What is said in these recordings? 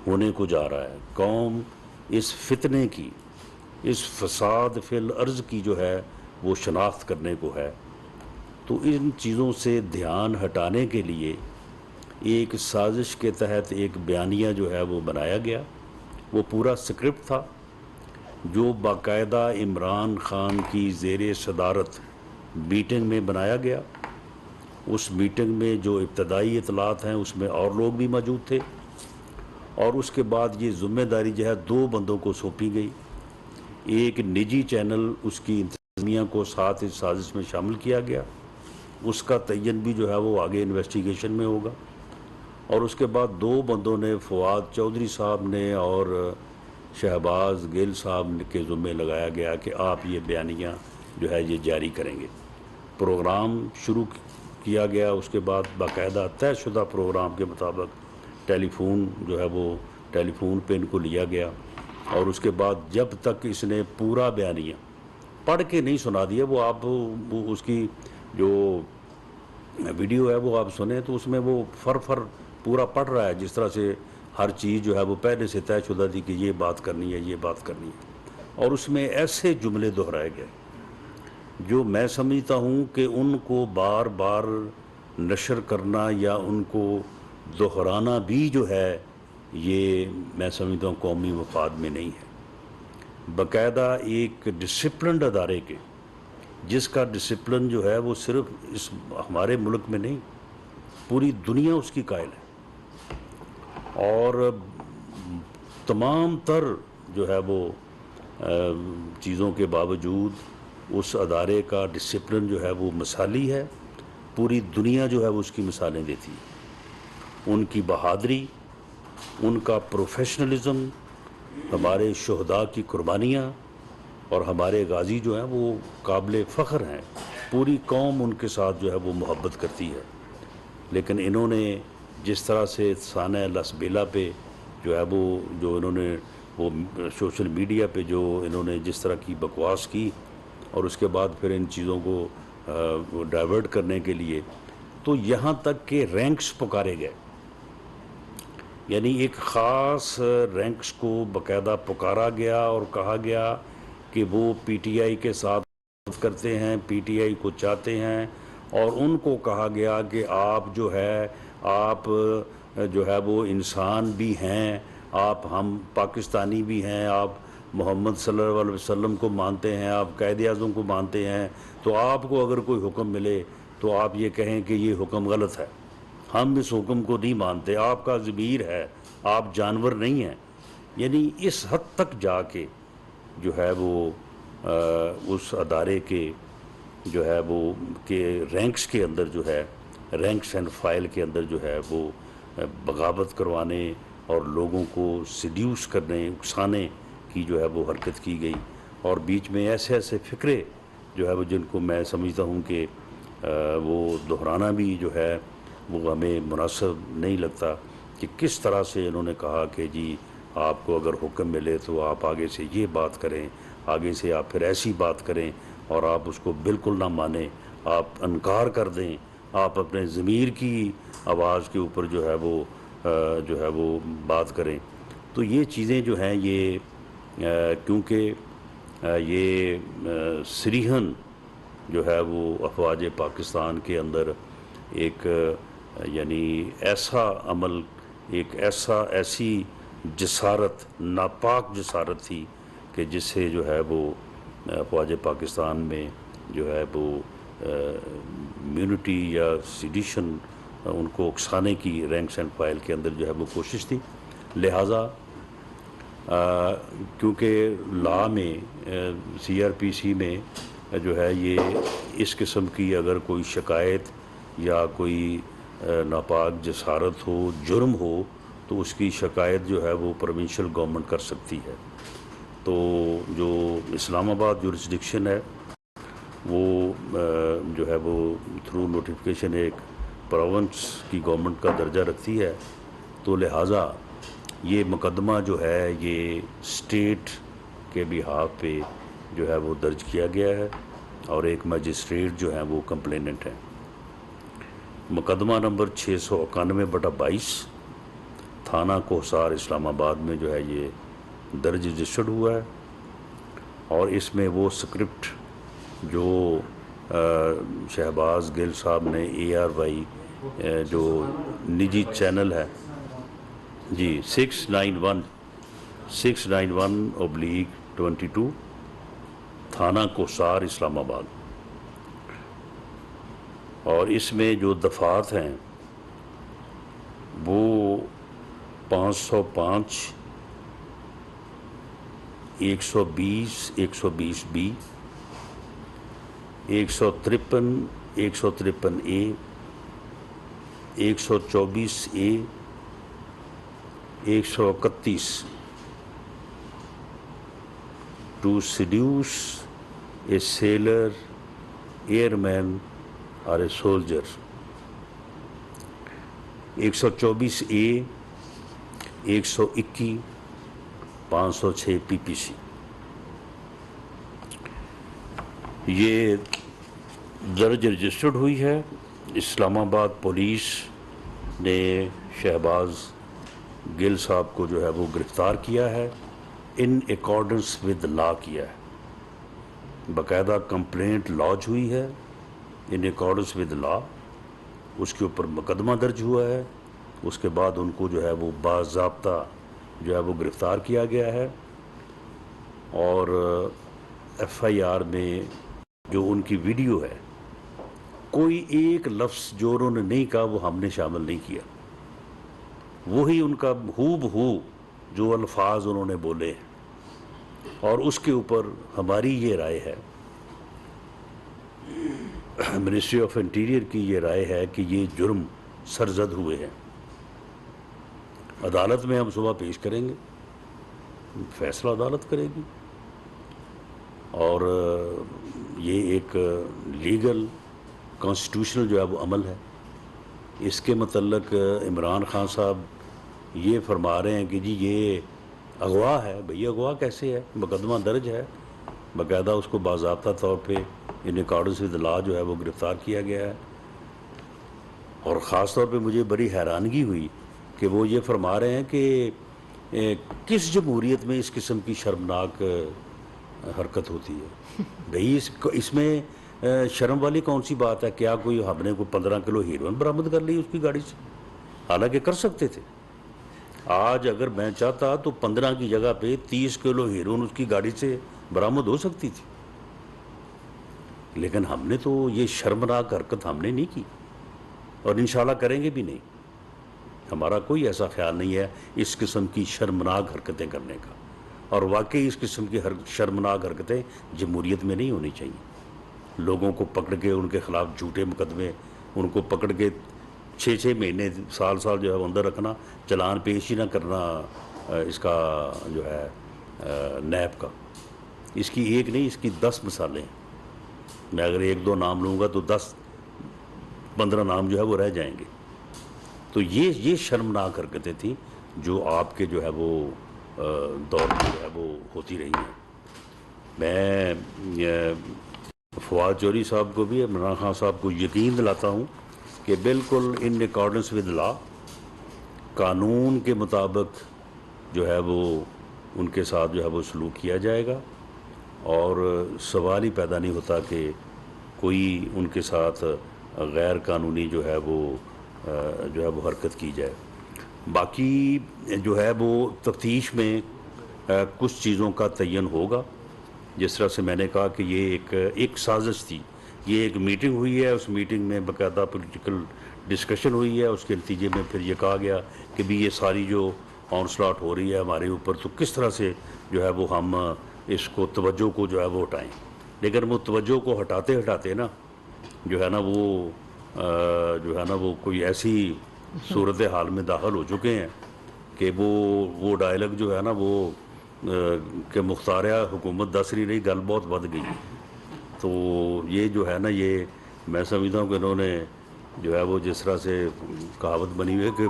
ہونے کو جا رہا ہے، قوم اس فتنے کی، اس فساد فی الارض کی جو ہے وہ شناخت کرنے کو ہے، تو ان چیزوں سے دھیان ہٹانے کے لیے ایک سازش کے تحت ایک بیانیہ جو ہے وہ بنایا گیا۔ وہ پورا سکرپٹ تھا جو باقاعدہ عمران خان کی زیر صدارت میٹنگ میں بنایا گیا۔ اس میٹنگ میں جو ابتدائی اطلاعات ہیں اس میں اور لوگ بھی موجود تھے، اور اس کے بعد یہ ذمہ داری جو ہے 2 بندوں کو سونپی گئی۔ ایک نجی چینل، اس کی انتظامیہ کو ساتھ اس سازش میں شامل کیا گیا، اس کا تعین بھی جو ہے وہ آگے انویسٹیگیشن میں ہوگا، اور اس کے بعد 2 بندوں نے، فواد چودھری صاحب نے اور شہباز گل صاحب کے ذمہ لگایا گیا کہ آپ یہ بیانیہ جو ہے یہ جاری کریں گے۔ پروگرام شروع کیا گیا، اس کے بعد باقاعدہ طے شدہ پروگرام کے مطابق ٹیلی فون جو ہے وہ ٹیلی فون پہ ان کو لیا گیا، اور اس کے بعد جب تک اس نے پورا بیانیہ پڑھ کے نہیں سنا دیا، وہ آپ اس کی جو ویڈیو ہے وہ آپ سنیں تو اس میں وہ فر پورا پڑھ رہا ہے، جس طرح سے ہر چیز جو ہے وہ پہلے سے طے شدہ تھی کہ یہ بات کرنی ہے، یہ بات کرنی ہے، اور اس میں ایسے جملے دہرائے گئے جو میں سمجھتا ہوں کہ ان کو بار بار نشر کرنا یا ان کو دہرانا بھی جو ہے یہ میں سمجھتا ہوں قومی مفاد میں نہیں ہے۔ باقاعدہ ایک ڈسپلنڈ ادارے کے، جس کا ڈسپلن جو ہے وہ صرف اس ہمارے ملک میں نہیں، پوری دنیا اس کی قائل ہے، اور تمام تر جو ہے وہ چیزوں کے باوجود اس ادارے کا ڈسپلن جو ہے وہ مثالی ہے، پوری دنیا جو ہے وہ اس کی مثالیں دیتی ہے۔ ان کی بہادری، ان کا پروفیشنلزم، ہمارے شہداء کی قربانیاں اور ہمارے غازی جو ہیں وہ قابل فخر ہیں، پوری قوم ان کے ساتھ جو ہے وہ محبت کرتی ہے، لیکن انہوں نے جس طرح سے سانحہ لسبیلا پہ جو ہے وہ جو انہوں نے وہ سوشل میڈیا پہ جو انہوں نے جس طرح کی بکواس کی، اور اس کے بعد پھر ان چیزوں کو ڈائیورٹ کرنے کے لیے تو یہاں تک کہ رینکس پکارے گئے، یعنی ایک خاص رینکس کو باقاعدہ پکارا گیا اور کہا گیا کہ وہ پی ٹی آئی کے ساتھ کرتے ہیں، پی ٹی آئی کو چاہتے ہیں، اور ان کو کہا گیا کہ آپ جو ہے آپ جو ہے وہ انسان بھی ہیں، آپ ہم پاکستانی بھی ہیں، آپ محمد صلی اللہ علیہ وسلم کو مانتے ہیں، آپ قائد اعظم کو مانتے ہیں، تو آپ کو اگر کوئی حکم ملے تو آپ یہ کہیں کہ یہ حکم غلط ہے، ہم اس حکم کو نہیں مانتے، آپ کا ضمیر ہے، آپ جانور نہیں ہیں۔ یعنی اس حد تک جا کے جو ہے وہ اس ادارے کے جو ہے وہ کہ رینکس کے اندر جو ہے، رینکس اینڈ فائل کے اندر جو ہے وہ بغاوت کروانے اور لوگوں کو سیڈیوس کرنے، اکسانے کی جو ہے وہ حرکت کی گئی، اور بیچ میں ایسے ایسے فقرے جو ہے وہ جن کو میں سمجھتا ہوں کہ وہ دہرانا بھی جو ہے وہ ہمیں مناسب نہیں لگتا، کہ کس طرح سے انہوں نے کہا کہ جی آپ کو اگر حکم ملے تو آپ آگے سے یہ بات کریں، آگے سے آپ پھر ایسی بات کریں، اور آپ اس کو بالکل نہ مانیں، آپ انکار کر دیں، آپ اپنے ضمیر کی آواز کے اوپر جو ہے وہ بات کریں۔ تو یہ چیزیں جو ہیں یہ کیونکہ یہ صریحاً جو ہے وہ افواج پاکستان کے اندر ایک یعنی ایسا عمل، ایک ایسی جسارت، ناپاک جسارت تھی کہ جس سے جو ہے وہ افواج پاکستان میں جو ہے وہ امیونٹی یا سیڈیشن ان کو اکسانے کی رینکس اینڈ فائل کے اندر جو ہے وہ کوشش تھی۔ لہٰذا کیونکہ لا میں سی آر پی سی میں جو ہے یہ اس قسم کی اگر کوئی شکایت یا کوئی ناپاک جسارت ہو، جرم ہو، تو اس کی شکایت جو ہے وہ پروونشل گورنمنٹ کر سکتی ہے۔ تو جو اسلام آباد جورسڈکشن ہے وہ جو ہے وہ تھرو نوٹیفیکیشن ایک پروونس کی گورنمنٹ کا درجہ رکھتی ہے، تو لہٰذا یہ مقدمہ جو ہے یہ اسٹیٹ کے بہاف پہ جو ہے وہ درج کیا گیا ہے، اور ایک مجسٹریٹ جو ہیں وہ کمپلیننٹ ہیں۔ مقدمہ نمبر 691/22 تھانہ کوہسار اسلام آباد میں جو ہے یہ درج رجسٹرڈ ہوا ہے، اور اس میں وہ سکرپٹ جو شہباز گل صاحب نے ARY جو نجی چینل ہے جی 691/22 تھانہ کوہسار اسلام آباد، اور اس میں جو دفعات ہیں وہ 505 120 120B 153 153A 124A 131 to seduce a sailor, airman or a soldier. 124A 121 506 PPC. یہ درج رجسٹرڈ ہوئی ہے۔ اسلام آباد پولیس نے شہباز گل صاحب کو جو ہے وہ گرفتار کیا ہے، ان اکارڈنس ود لا کیا ہے، باقاعدہ کمپلینٹ لانچ ہوئی ہے ان اکارڈنس ود لا، اس کے اوپر مقدمہ درج ہوا ہے، اس کے بعد ان کو جو ہے وہ باضابطہ جو ہے وہ گرفتار کیا گیا ہے، اور FIR میں جو ان کی ویڈیو ہے کوئی ایک لفظ جو انہوں نے نہیں کہا وہ ہم نے شامل نہیں کیا، وہی ان کا ہو بہو جو الفاظ انہوں نے بولے ہیں، اور اس کے اوپر ہماری یہ رائے ہے، منسٹری آف انٹیریئر کی یہ رائے ہے کہ یہ جرم سرزد ہوئے ہیں۔ عدالت میں ہم صبح پیش کریں گے، فیصلہ عدالت کرے گی، اور یہ ایک لیگل کانسٹیٹیوشنل جو ہے وہ عمل ہے۔ اس کے متعلق عمران خان صاحب یہ فرما رہے ہیں کہ جی یہ اغوا ہے، بھئی اغوا کیسے ہے؟ مقدمہ درج ہے، باقاعدہ اس کو باضابطہ طور پہ ان اکارڈنس ود لا جو ہے وہ گرفتار کیا گیا ہے، اور خاص طور پہ مجھے بڑی حیرانگی ہوئی کہ وہ یہ فرما رہے ہیں کہ کس جمہوریت میں اس قسم کی شرمناک حرکت ہوتی ہے؟ بھئی اس میں شرم والی کون سی بات ہے؟ کیا کوئی ہم نے کوئی 15 کلو ہیروئن برآمد کر لی اس کی گاڑی سے؟ حالانکہ کر سکتے تھے، آج اگر میں چاہتا تو 15 کی جگہ پہ 30 کلو ہیروئن اس کی گاڑی سے برآمد ہو سکتی تھی، لیکن ہم نے تو یہ شرمناک حرکت ہم نے نہیں کی، اور انشاءاللہ کریں گے بھی نہیں۔ ہمارا کوئی ایسا خیال نہیں ہے اس قسم کی شرمناک حرکتیں کرنے کا، اور واقعی اس قسم کی شرمناک حرکتیں جمہوریت میں نہیں ہونی چاہیے۔ لوگوں کو پکڑ کے ان کے خلاف جھوٹے مقدمے، ان کو پکڑ کے 6 مہینے سال جو ہے اندر رکھنا، چلان پیش ہی نہ کرنا اس کا جو ہے نیب کا، اس کی ایک نہیں اس کی 10 مثالیں ہیں۔ میں اگر 1-2 نام لوں گا تو 10-15 نام جو ہے وہ رہ جائیں گے۔ تو یہ شرمناک حرکتیں تھیں جو آپ کے جو ہے وہ دور میں جو ہے وہ ہوتی رہی ہیں۔ میں فواد چوہدری صاحب کو بھی، عمران خان صاحب کو یقین دلاتا ہوں کہ بالکل ان اکارڈنس ود لا، قانون کے مطابق جو ہے وہ ان کے ساتھ جو ہے وہ سلوک کیا جائے گا، اور سوال ہی پیدا نہیں ہوتا کہ کوئی ان کے ساتھ غیر قانونی جو ہے وہ حرکت کی جائے۔ باقی جو ہے وہ تفتیش میں کچھ چیزوں کا تعین ہوگا، جس طرح سے میں نے کہا کہ یہ ایک سازش تھی، یہ ایک میٹنگ ہوئی ہے، اس میٹنگ میں باقاعدہ پولیٹیکل ڈسکشن ہوئی ہے، اس کے نتیجے میں پھر یہ کہا گیا کہ بھی یہ ساری جو آن سلاٹ ہو رہی ہے ہمارے اوپر، تو کس طرح سے جو ہے وہ ہم اس کو توجہ کو جو ہے وہ ہٹائیں، لیکن وہ توجہ کو ہٹاتے نا جو ہے نا وہ کوئی ایسی صورتحال میں داخل ہو چکے ہیں کہ وہ ڈائلاگ جو ہے نا وہ کہ مختاریہ حکومت دسری نہیں، گل بہت بد گئی، تو یہ جو ہے نا یہ میں سمجھتا ہوں کہ انہوں نے جو ہے وہ جس طرح سے کہاوت بنی ہوئی ہے کہ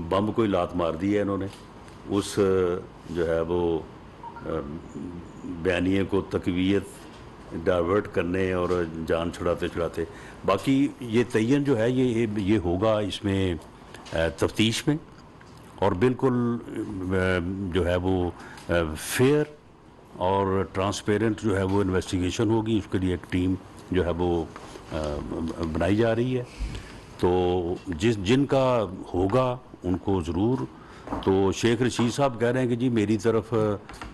بم کوئی لات مار دی ہے انہوں نے، اس جو ہے وہ بیانیے کو تقویت ڈائیورٹ کرنے اور جان چھڑاتے باقی یہ تعین جو ہے یہ ہوگا اس میں تفتیش میں، اور بالکل جو ہے وہ فیئر اور ٹرانسپیرنٹ جو ہے وہ انویسٹیگیشن ہوگی. اس کے لیے ایک ٹیم جو ہے وہ بنائی جا رہی ہے. تو جن کا ہوگا ان کو ضرور. تو شیخ رشید صاحب کہہ رہے ہیں کہ جی میری طرف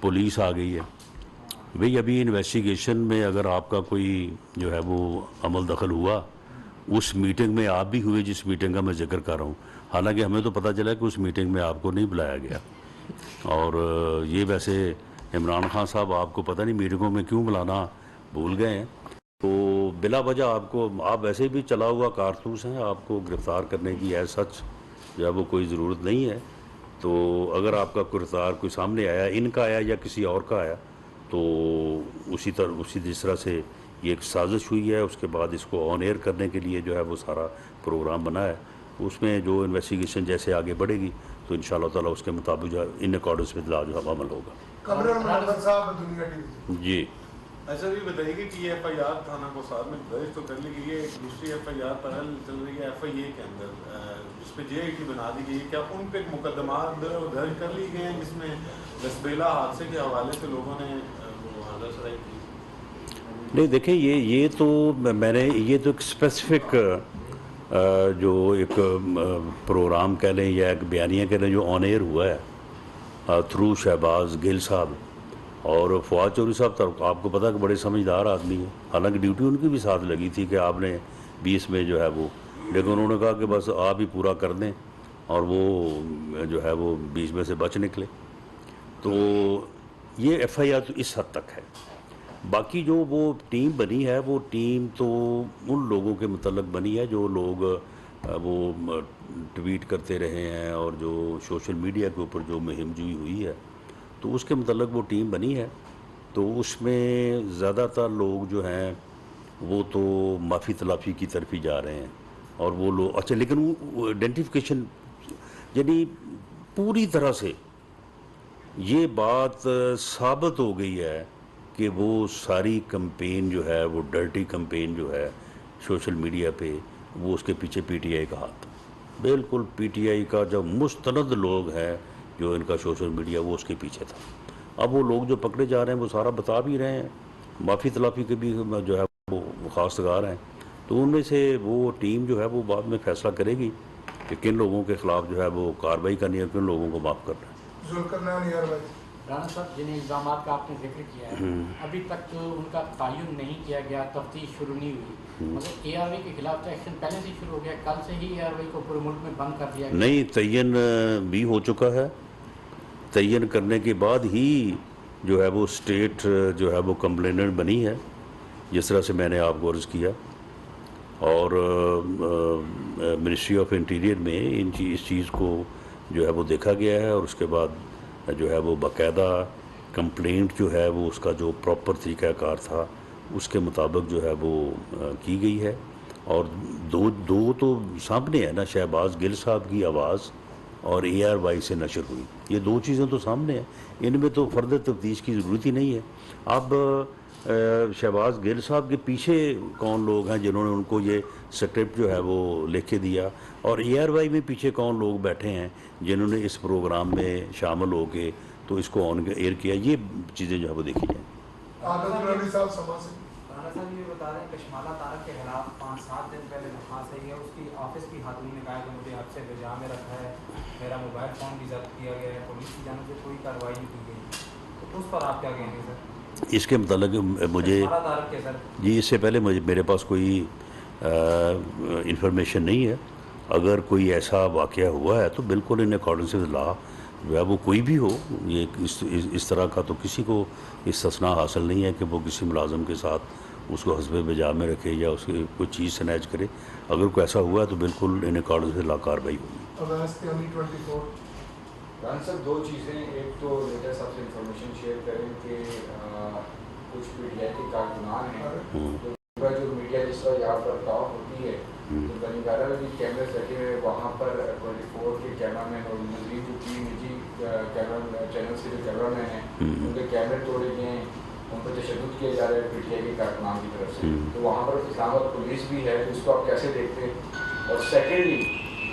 پولیس آ گئی ہے. بھئی ابھی انویسٹیگیشن میں اگر آپ کا کوئی جو ہے وہ عمل دخل ہوا, اس میٹنگ میں آپ بھی ہوئے جس میٹنگ کا میں ذکر کر رہا ہوں, حالانکہ ہمیں تو پتہ چلا کہ اس میٹنگ میں آپ کو نہیں بلایا گیا. اور یہ ویسے عمران خان صاحب آپ کو پتہ نہیں میٹنگوں میں کیوں بلانا بھول گئے ہیں. تو بلا وجہ آپ ویسے بھی چلا ہوا کارتوس ہیں, آپ کو گرفتار کرنے کی ایز سچ جو ہے وہ کوئی ضرورت نہیں ہے. تو اگر آپ کا کردار کوئی سامنے آیا, ان کا آیا یا کسی اور کا آیا, تو اسی جس طرح سے یہ ایک سازش ہوئی ہے, اس کے بعد اس کو آن ایئر کرنے کے لیے جو ہے وہ سارا پروگرام بنا ہے. اس میں جو انویسٹیگیشن جیسے آگے بڑھے گی تو انشاءاللہ تعالیٰ اس کے مطابق جو ان اکارڈنس میں جو عمل ہوگا. جی ایسا بھی بتائیے کہ یہ ایف آئی آر تھانہ کو ساتھ میں درج تو کر لی گئی ہے, ایک دوسری ایف آئی آر پیرل چل رہی ہے ایف آئی اے کے اندر, جس پہ جے آئی ٹی بنا دی گئی ہے. کیا ان پہ مقدمات درج کر لی گئے ہیں جس میں لسبیلا حادثے کے حوالے سے لوگوں نے وہ حاضر سرائی کی؟ نہیں دیکھیں, یہ تو میں نے یہ تو ایک اسپیسیفک جو ایک پروگرام کہہ لیں یا ایک بیانیہ کہہ لیں جو آن ایئر ہوا ہے تھرو شہباز گل صاحب اور فواد چودھری صاحب. تو آپ کو پتہ کہ بڑے سمجھدار آدمی ہیں, حالانکہ ڈیوٹی ان کی بھی ساتھ لگی تھی کہ آپ نے 20 میں جو ہے وہ, لیکن انہوں نے کہا کہ بس آپ ہی پورا کر دیں, اور وہ جو ہے وہ 20 میں سے بچ نکلے. تو یہ ایف آئی آر تو اس حد تک ہے. باقی جو وہ ٹیم بنی ہے وہ ٹیم تو ان لوگوں کے متعلق بنی ہے جو لوگ وہ ٹویٹ کرتے رہے ہیں اور جو سوشل میڈیا کے اوپر جو مہم جوئی ہوئی ہے, تو اس کے متعلق وہ ٹیم بنی ہے. تو اس میں زیادہ تر لوگ جو ہیں وہ تو معافی تلافی کی طرف ہی جا رہے ہیں. اور وہ لوگ اچھا, لیکن وہ آئیڈینٹیفیکیشن یعنی پوری طرح سے یہ بات ثابت ہو گئی ہے کہ وہ ساری کمپین جو ہے وہ ڈرٹی کمپین جو ہے سوشل میڈیا پہ, وہ اس کے پیچھے پی ٹی آئی کا ہاتھ. بالکل پی ٹی آئی کا جو مستند لوگ ہیں جو ان کا سوشل میڈیا, وہ اس کے پیچھے تھا. اب وہ لوگ جو پکڑے جا رہے ہیں وہ سارا بتا بھی رہے ہیں, معافی تلافی کے بھی جو ہے وہ خواستگار ہیں. تو ان میں سے وہ ٹیم جو ہے وہ بعد میں فیصلہ کرے گی کہ کن لوگوں کے خلاف جو ہے وہ کارروائی کرنی ہے, کن لوگوں کو معاف کرنا ہے. رانا صاحب, جن الزامات کا آپ نے ذکر کیا ہے ابھی تک تو ان کا تعین نہیں کیا گیا, تفتیش شروع نہیں ہوئی, مگر اے آر وائی کے خلاف تو ایکشن پہلے سے شروع ہو گیا, کل سے ہی اے آر وائی کو پورے ملک میں بند کر دیا گیا. نہیں, تعین بھی ہو چکا ہے. تعین کرنے کے بعد ہی جو ہے وہ اسٹیٹ جو ہے وہ کمپلیننٹ بنی ہے, جس طرح سے میں نے آپ کو عرض کیا. اور منسٹری آف انٹیریئر میں اس چیز کو جو ہے وہ دیکھا گیا ہے, اور اس کے بعد جو ہے وہ باقاعدہ کمپلینٹ جو ہے وہ اس کا جو پراپر طریقہ کار تھا اس کے مطابق جو ہے وہ کی گئی ہے. اور دو تو سامنے ہے نا, شہباز گل صاحب کی آواز اور اے آر وائی سے نشر ہوئی, یہ دو چیزیں تو سامنے ہیں, ان میں تو فردر تفتیش کی ضرورت ہی نہیں ہے. اب شہباز گل صاحب کے پیچھے کون لوگ ہیں جنہوں نے ان کو یہ سکرپٹ جو ہے وہ لکھ کے دیا, اور اے آر وائی میں پیچھے کون لوگ بیٹھے ہیں جنہوں نے اس پروگرام میں شامل ہو کے تو اس کو آن ایئر کیا, یہ چیزیں جو ہے وہ دیکھی جائیں. صاحب یہ بتا رہے ہیں کہ شمالہ طارق کے خلاف 5-7 دن پہلے درخواست آئی ہے, اس کی آفس کی خاتون نے کہا کہ مجھے حد سے بجا میں رکھا ہے, میرا موبائل فون بھی ضبط کیا گیا ہے, پولیس کی جانب سے کوئی کارروائی نہیں کی گئی, تو اس پر آپ کیا کہیں گے سر؟ اس کے متعلق مجھے شمالہ طارق کے سر جی اس سے پہلے میرے پاس کوئی انفارمیشن نہیں ہے. اگر کوئی ایسا واقعہ ہوا ہے تو بالکل ان اکارڈنس ود لا جو ہے وہ کوئی بھی ہو, یہ اس طرح کا تو کسی کو استثناء حاصل نہیں ہے کہ وہ کسی ملازم کے ساتھ اس کو حسب بجا میں رکھے یا اس کی کوئی چیز سنیچ کرے. اگر کوئی ایسا ہوا ہے تو بالکل ان اکارڈنس ود لا کارروائی ہوگی. ران صاحب, دو چیزیں, ایک تو لیٹسٹ آپ سے انفارمیشن شیئر کریں کہ کچھ میڈیا کے کارکنان ہیں جو میڈیا جس طرح یہاں پر ٹاک ہوتی ہے تو بنگالہ میں بھی کیمرے لگے ہوئے, وہاں پر 24 کے کیمرہ مین اور مزید جو 3 نجی کیمرہ چینلس کے جو کیمرہ مین ہیں ان کے کیمرے توڑے گئے ہیں, ان پر تشدد کیا جا رہا ہے پی ٹی آئی کے کارکنان کی طرف سے. تو وہاں پر اسلام آباد پولیس بھی ہے, تو اس کو آپ کیسے دیکھتے ہیں؟ اور سیکنڈلی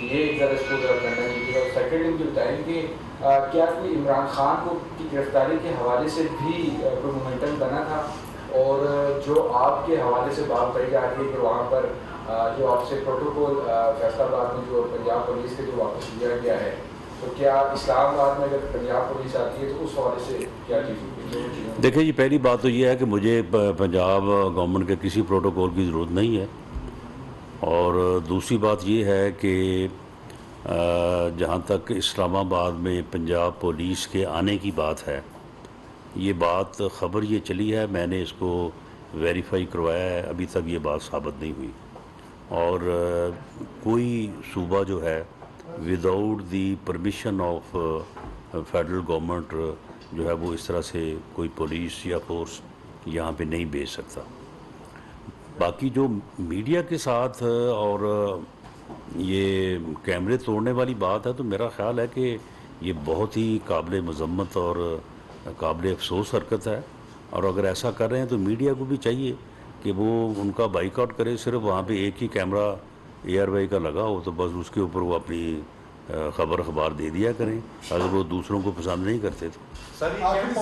یہ ایک ذرا اس کو ذرا کرنا چاہیے. اور سیکنڈ مجھے بتائیں کہ کیا کوئی عمران خان کو کی گرفتاری کے حوالے سے بھی کوئی مومنٹم بنا تھا؟ اور جو آپ کے حوالے سے بات کہی جا رہی ہے کہ وہاں پر جو آپ سے پروٹوکول فیصلہ آباد میں جو پنجاب پولیس کے جو واپس لیا گیا ہے، تو کیا اسلام آباد میں اگر پنجاب پولیس آتی ہے تو اس حوالے سے کیا چیز ہوگی؟ دیکھیں جی، پہلی بات تو یہ ہے کہ مجھے پنجاب گورنمنٹ کے کسی پروٹوکول کی ضرورت نہیں ہے. اور دوسری بات یہ ہے کہ جہاں تک اسلام آباد میں پنجاب پولیس کے آنے کی بات ہے، یہ بات خبر یہ چلی ہے، میں نے اس کو ویریفائی کروایا ہے، ابھی تک یہ بات ثابت نہیں ہوئی. اور کوئی صوبہ جو ہے without the permission of federal government جو ہے وہ اس طرح سے کوئی پولیس یا فورس یہاں پہ نہیں بھیج سکتا. باقی جو میڈیا کے ساتھ اور یہ کیمرے توڑنے والی بات ہے، تو میرا خیال ہے کہ یہ بہت ہی قابل مذمت اور قابل افسوس حرکت ہے. اور اگر ایسا کر رہے ہیں تو میڈیا کو بھی چاہیے کہ وہ ان کا بائیک آؤٹ کرے. صرف وہاں پہ ایک ہی کیمرہ اے آر وائی کا لگا ہو تو بس اس کے اوپر وہ اپنی خبر اخبار دے دیا کریں اگر وہ دوسروں کو پسند نہیں کرتے تو. سر کیمپ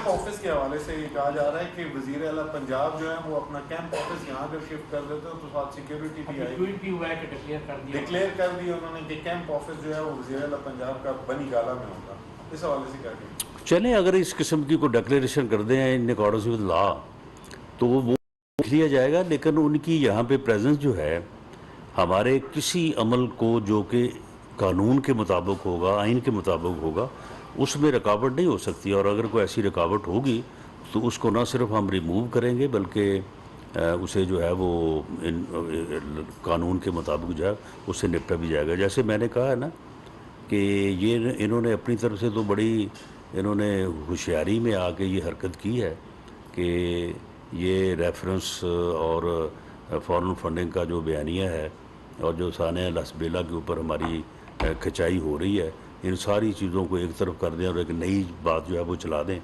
آفس کے حوالے سے یہ کہا جا رہا ہے کہ وزیر اعلیٰ پنجاب جو ہے وہ اپنا کیمپ آفس یہاں پہ شفٹ کر دیتے ہیں تو ساتھ سیکیورٹی بھی آئی، ٹویٹ بھی ہوا ہے کہ ڈکلیئر کر دی انہوں نے کہ کیمپ آفس جو ہے وہ وزیر اعلیٰ پنجاب کا بنی گالا میں ہوگا. اس حوالے سے کیا کہیں؟ چلیں، اگر اس قسم کی کوئی ڈکلیریشن کر دیں ان اکارڈنس ود لا تو وہ لکھ لیا جائے گا، لیکن ان کی یہاں پہ پریزنس جو ہے ہمارے کسی عمل کو جو کہ قانون کے مطابق ہوگا، آئین کے مطابق ہوگا، اس میں رکاوٹ نہیں ہو سکتی. اور اگر کوئی ایسی رکاوٹ ہوگی تو اس کو نہ صرف ہم ریموو کریں گے بلکہ اسے جو ہے وہ قانون کے مطابق جو ہے اس سے نپٹا بھی جائے گا. جیسے میں نے کہا ہے نا کہ یہ انہوں نے اپنی طرف سے تو بڑی انہوں نے ہوشیاری میں آ کے یہ حرکت کی ہے کہ یہ ریفرنس اور فارن فنڈنگ کا جو بیانیہ ہے اور جو سانحہ لسبیلا کے اوپر ہماری کھچائی ہو رہی ہے، ان ساری چیزوں کو ایک طرف کر دیں اور ایک نئی بات جو ہے وہ چلا دیں.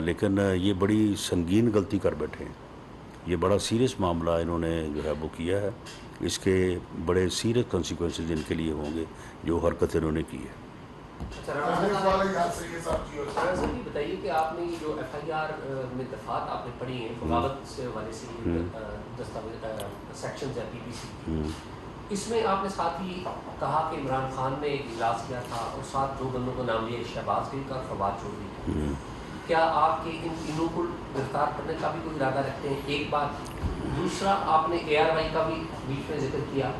لیکن یہ بڑی سنگین غلطی کر بیٹھے ہیں. یہ بڑا سیریس معاملہ انہوں نے جو ہے وہ کیا ہے. اس کے بڑے سیریس کنسیکوینسز ان کے لیے ہوں گے جو حرکت انہوں نے کی ہے. بتائیے کہ آپ نے یہ جو ایف آئی آر میں دفعات آپ نے پڑھی ہیں بغاوت سے حوالے سے دستاویز سیکشنز ہیں پی پی سی، اس میں آپ نے ساتھ ہی کہا کہ عمران خان نے ایک اجلاس کیا تھا اور ساتھ دو بندوں کو نام لیا، شہباز گل کا اور فواد چودھری. کیا آپ کے ان تینوں کو گرفتار کرنے کا بھی کوئی ارادہ رکھتے ہیں؟ ایک بات. دوسرا، آپ نے اے آر وائی کا بھی بیچ میں ذکر کیا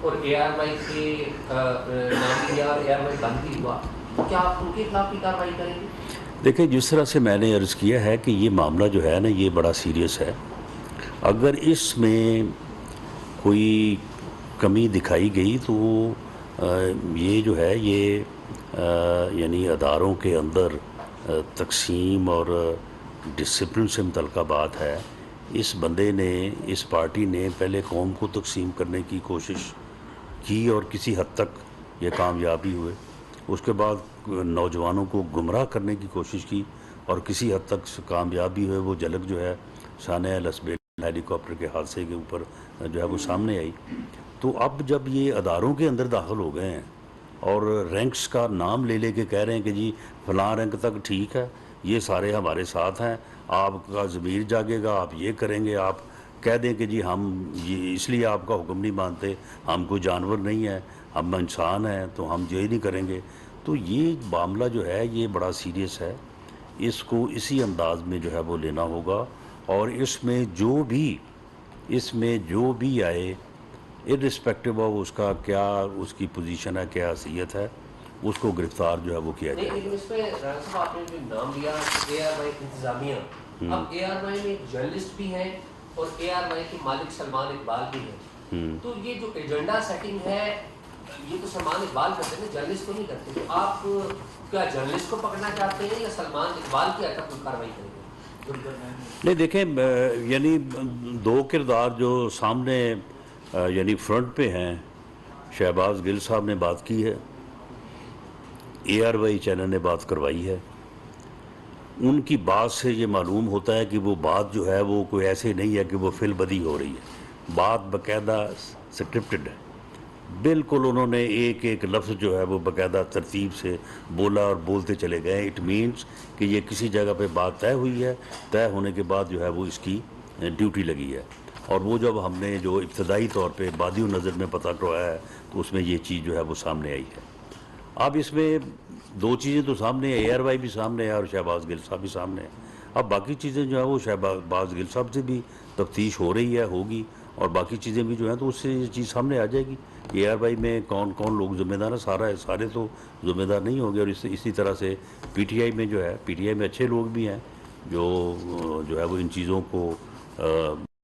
اور اے آر وائی کے نام لیا اور اے آر وائی بند بھی ہوا، کیا آپ ان کے خلاف بھی کارروائی کریں گے؟ دیکھیں، جس طرح سے میں نے عرض کیا ہے کہ یہ معاملہ جو ہے نا یہ بڑا سیریس ہے. اگر اس میں کوئی کمی دکھائی گئی تو یہ جو ہے یہ یعنی اداروں کے اندر تقسیم اور ڈسپلن سے متعلقہ بات ہے. اس بندے نے، اس پارٹی نے پہلے قوم کو تقسیم کرنے کی کوشش کی اور کسی حد تک یہ کامیاب بھی ہوئے. اس کے بعد نوجوانوں کو گمراہ کرنے کی کوشش کی اور کسی حد تک کامیاب بھی ہوئے. وہ جھلک جو ہے سانحہ لسبیلا ہیلی کاپٹر کے حادثے کے اوپر جو ہے وہ سامنے آئی. تو اب جب یہ اداروں کے اندر داخل ہو گئے ہیں اور رینکس کا نام لے کے کہہ رہے ہیں کہ جی فلاں رینک تک ٹھیک ہے، یہ سارے ہمارے ساتھ ہیں، آپ کا ضمیر جاگے گا، آپ یہ کریں گے، آپ کہہ دیں کہ جی ہم یہ اس لیے آپ کا حکم نہیں مانتے، ہم کوئی جانور نہیں ہیں، ہم انسان ہیں تو ہم یہ نہیں کریں گے. تو یہ معاملہ جو ہے یہ بڑا سیریس ہے. اس کو اسی انداز میں جو ہے وہ لینا ہوگا اور اس میں جو بھی آئے ارسپیکٹو آف اس کا کیا اس کی پوزیشن ہے، کیا حیثیت ہے، اس کو گرفتار جو ہے وہ کیا جائے. لیکن اس میں رانا صاحب آپ نے جو نام لیا اے آر وائی انتظامیہ، اب اے آر وائی میں ایک جرنلسٹ بھی ہیں اور اے آر وائی کے مالک سلمان اقبال بھی ہیں. تو یہ جو ایجنڈا سیٹنگ ہے یہ تو سلمان اقبال کرتے ہیں، جرنلسٹ کو نہیں کرتے. تو آپ کیا جرنلسٹ کو پکڑنا چاہتے ہیں یا سلمان اقبال کی حد تک کوئی کارروائی کریں گے؟ نہیں، دیکھیں یعنی دو کردار جو سامنے یعنی فرنٹ پہ ہیں. شہباز گل صاحب نے بات کی ہے، اے آر وائی چینل نے بات کروائی ہے. ان کی بات سے یہ معلوم ہوتا ہے کہ وہ بات جو ہے وہ کوئی ایسے نہیں ہے کہ وہ فل بدی ہو رہی ہے. بات باقاعدہ سکرپٹڈ ہے بالکل انہوں نے ایک ایک لفظ جو ہے وہ باقاعدہ ترتیب سے بولا اور بولتے چلے گئے. اٹ مینس کہ یہ کسی جگہ پہ بات طے ہوئی ہے, طے ہونے کے بعد جو ہے وہ اس کی ڈیوٹی لگی ہے, اور وہ جب ہم نے جو ابتدائی طور پہ بادی و نظر میں پتہ کروایا ہے تو اس میں یہ چیز جو ہے وہ سامنے آئی ہے. اب اس میں دو چیزیں تو سامنے ہیں, اے آر وائی بھی سامنے ہے اور شہباز گل صاحب بھی سامنے ہے. اب باقی چیزیں جو ہیں وہ شہباز گل صاحب سے بھی تفتیش ہو رہی ہے, ہوگی, اور باقی چیزیں بھی جو ہیں تو اس سے یہ چیز سامنے آ جائے گی. اے آر وائی میں کون کون لوگ ذمہ دار ہیں, سارے تو ذمہ دار نہیں ہوں گے. اور اسی طرح سے پی ٹی آئی میں جو ہے, پی ٹی آئی میں اچھے لوگ بھی ہیں جو ہے وہ ان چیزوں کو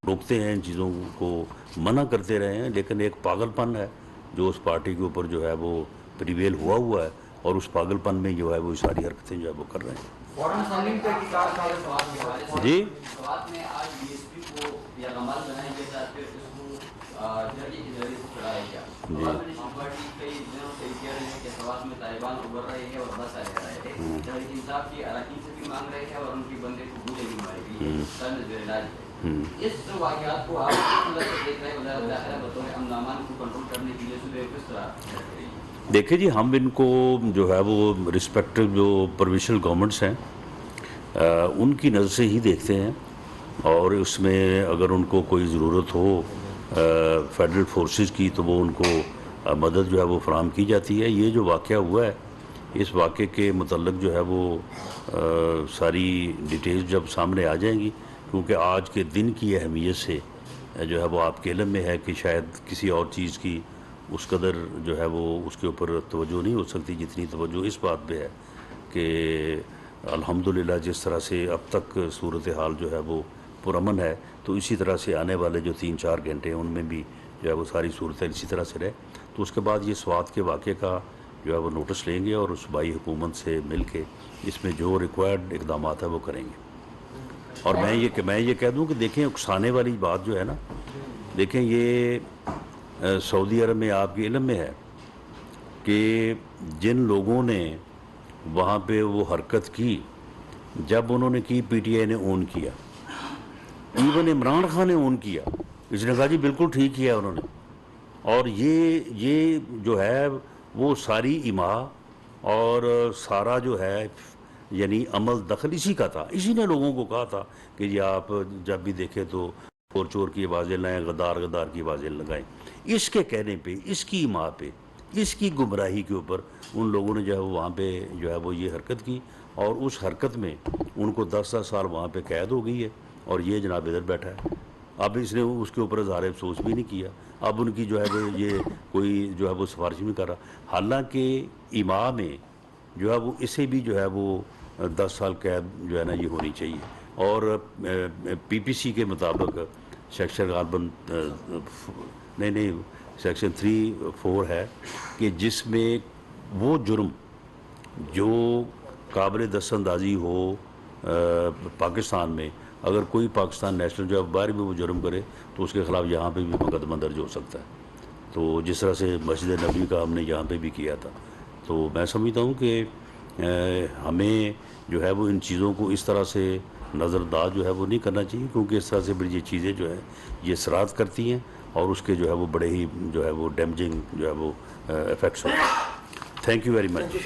روکتے ہیں, ان چیزوں کو منع کرتے رہے ہیں, لیکن ایک پاگل پن ہے جو اس پارٹی کے اوپر جو ہے وہ پریویل ہوا ہے, اور اس پاگل پن میں جو ہے وہ ساری حرکتیں جو ہے وہ کر رہے ہیں. فوراً فنڈنگ پہ جی سوات میں آج ڈی ایس پی کو یا غمال بنایا گیا تھا, پھر اس کو جرگی کے ذریعے سے چڑھایا گیا. پارٹی کئی دنوں سے کہہ رہے ہیں کہ سوات میں طالبان ابھر رہے ہیں اور بس آ رہے ہیں, تحریک انصاف کی اراکین سے بھی مانگ رہے ہیں اور ان کی بندے کو گولے بھی ماری گئی ہے, سر زیر علاج ہے. اس واقعات کو آپ کس نظر سے دیکھ رہے ہیں, وزارت داخلہ بطور امن امان کو کنٹرول کرنے کے لیے صوبے کس طرح؟ دیکھیں جی, ہم ان کو جو ہے وہ رسپیکٹو جو پروونشل گورنمنٹس ہیں ان کی نظر سے ہی دیکھتے ہیں, اور اس میں اگر ان کو کوئی ضرورت ہو فیڈرل فورسز کی تو وہ ان کو مدد جو ہے وہ فراہم کی جاتی ہے. یہ جو واقعہ ہوا ہے, اس واقعے کے متعلق جو ہے وہ ساری ڈیٹیلز جب سامنے آ جائیں گی, کیونکہ آج کے دن کی اہمیت سے جو ہے وہ آپ کے علم میں ہے کہ شاید کسی اور چیز کی اس قدر جو ہے وہ اس کے اوپر توجہ نہیں ہو سکتی جتنی توجہ اس بات پہ ہے کہ الحمدللہ جس طرح سے اب تک صورتحال جو ہے وہ پرامن ہے, تو اسی طرح سے آنے والے جو 3-4 گھنٹے ہیں ان میں بھی جو ہے وہ ساری صورتحال اسی طرح سے رہے. تو اس کے بعد یہ سوات کے واقعے کا جو ہے وہ نوٹس لیں گے اور اس صوبائی حکومت سے مل کے اس میں جو ریکوائرڈ اقدامات ہیں وہ کریں گے. اور میں یہ کہہ دوں کہ دیکھیں, اکسانے والی بات جو ہے نا, دیکھیں یہ سعودی عرب میں آپ کے علم میں ہے کہ جن لوگوں نے وہاں پہ وہ حرکت کی, جب انہوں نے کی پی ٹی آئی نے اون کیا, ایون عمران خان نے اون کیا, اس نے کہا جی بالکل ٹھیک کیا انہوں نے. اور یہ جو ہے وہ ساری ایما اور سارا جو ہے یعنی عمل دخل اسی کا تھا. اسی نے لوگوں کو کہا تھا کہ جی آپ جب بھی دیکھیں تو چور چور کی آوازیں لائیں, غدار غدار کی آوازیں لگائیں. اس کے کہنے پہ, اس کی ایما پہ, اس کی گمراہی کے اوپر ان لوگوں نے جو ہے وہاں پہ جو ہے وہ یہ حرکت کی, اور اس حرکت میں ان کو 10 سال وہاں پہ قید ہو گئی ہے, اور یہ جناب ادھر بیٹھا ہے. اب اس نے اس کے اوپر اظہار افسوس بھی نہیں کیا. اب ان کی جو ہے وہ یہ کوئی جو ہے وہ سفارش نہیں کر رہا, حالانکہ ایما میں جو ہے وہ اسے بھی جو ہے وہ 10 سال قید جو ہے نا یہ ہونی چاہیے. اور پی پی سی کے مطابق سیکشن غالباً نہیں سیکشن 3-4 ہے کہ جس میں وہ جرم جو قابل دست اندازی ہو پاکستان میں, اگر کوئی پاکستان نیشنل جو ہے باہر بھی وہ جرم کرے تو اس کے خلاف یہاں پہ بھی مقدمہ درج ہو سکتا ہے. تو جس طرح سے مسجد نبوی کا ہم نے یہاں پہ بھی کیا تھا. تو میں سمجھتا ہوں کہ ہمیں جو ہے وہ ان چیزوں کو اس طرح سے نظر انداز جو ہے وہ نہیں کرنا چاہیے, کیونکہ اس طرح سے بڑی یہ چیزیں جو ہے یہ اثرات کرتی ہیں اور اس کے جو ہے وہ بڑے ہی جو ہے وہ ڈیمیجنگ جو ہے وہ افیکٹس ہوتے ہیں. Thank you very much.